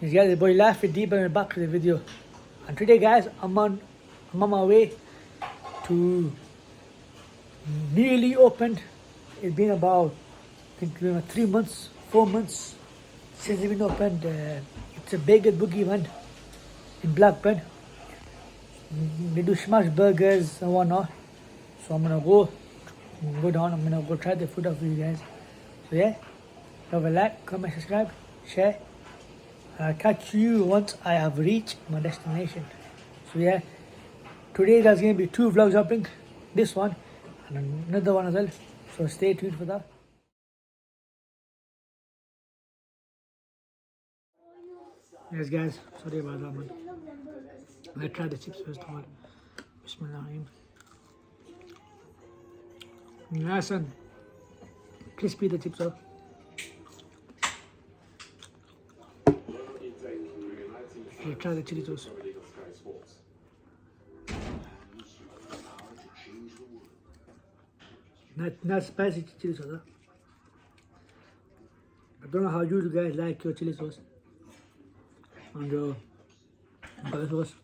Yes guys, the boy laughing deep and back to the video. And today guys, I'm on my way to nearly opened. It's been about I think 3 months, 4 months since it's been opened. It's a Bagelbuggy one in Blackburn. They do smash burgers and whatnot. So I'm gonna go down. I'm gonna go try the food out for you guys. So yeah, have a like, comment, subscribe, share. I'll catch you once I have reached my destination. So yeah, today there's gonna be 2 vlogs upping. This one and another one as well. So stay tuned for that. Yes guys, sorry about that man. Let's try the chips first of all. Bismillahirrahmanirrahim. Nice and crispy the chips are. Let's try the chili sauce. Not spicy chili sauce. Huh? I don't know how you guys like your chili sauce and your butter sauce,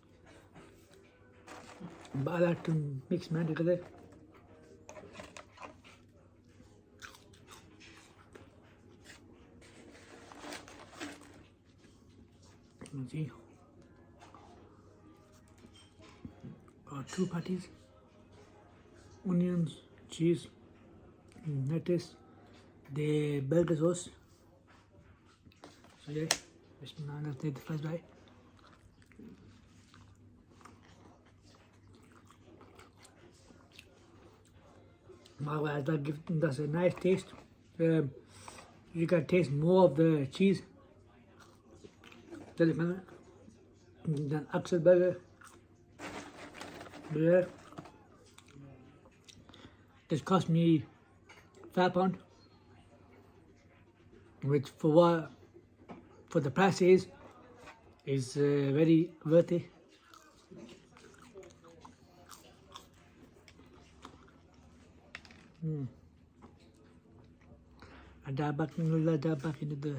but I like to mix man together. Let's see. 2 patties, onions, cheese, lettuce, the burger sauce. So yeah, let's take the first bite. Wow, that's a nice taste. You can taste more of the cheese than actual burger. But yeah, this cost me £5, which for the price is very worth it. I dive back into the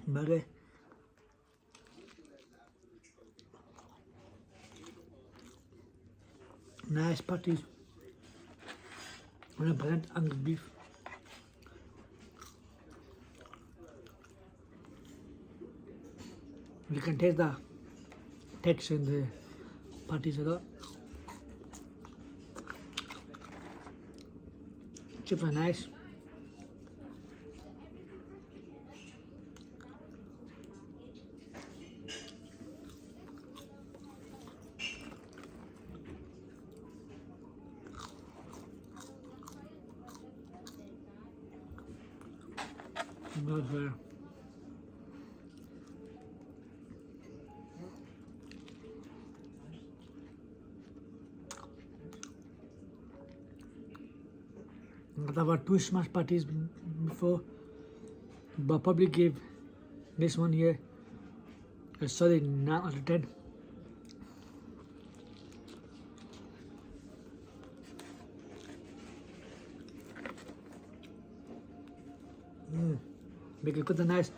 burger. Nice patties, 100% Angus beef. You can taste the texture in the patties a lot. Chips are nice. Not fair. I've had 2 smash patties before, but probably give this one here a solid 9 out of 10. Because it's nice.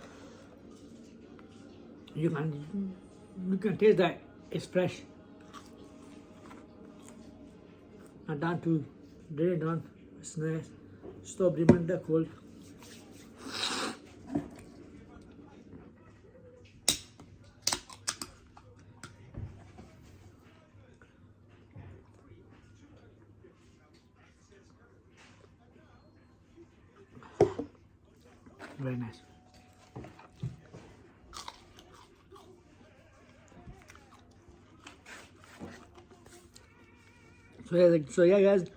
You can taste that it's fresh. And down to drain down. It's nice. Stop remaining the cold. Very nice. So yeah guys,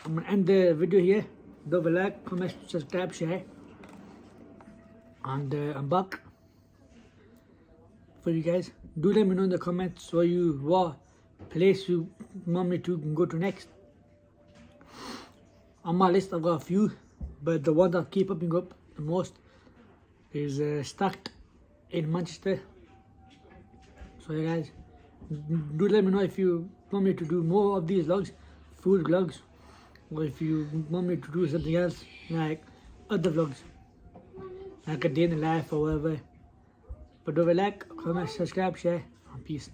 I'm gonna end the video here. Don't forget like, comment, subscribe, share, and I'm back for you guys. Do let me know in the comments what place you want me to go to next. On my list I've got a few, but the one that keep popping up the most is Stacked in Manchester. So yeah guys, do let me know if you want me to do more of these vlogs, food vlogs, or if you want me to do something else like other vlogs like a day in the life or whatever. But don't like, comment, subscribe, share, and peace.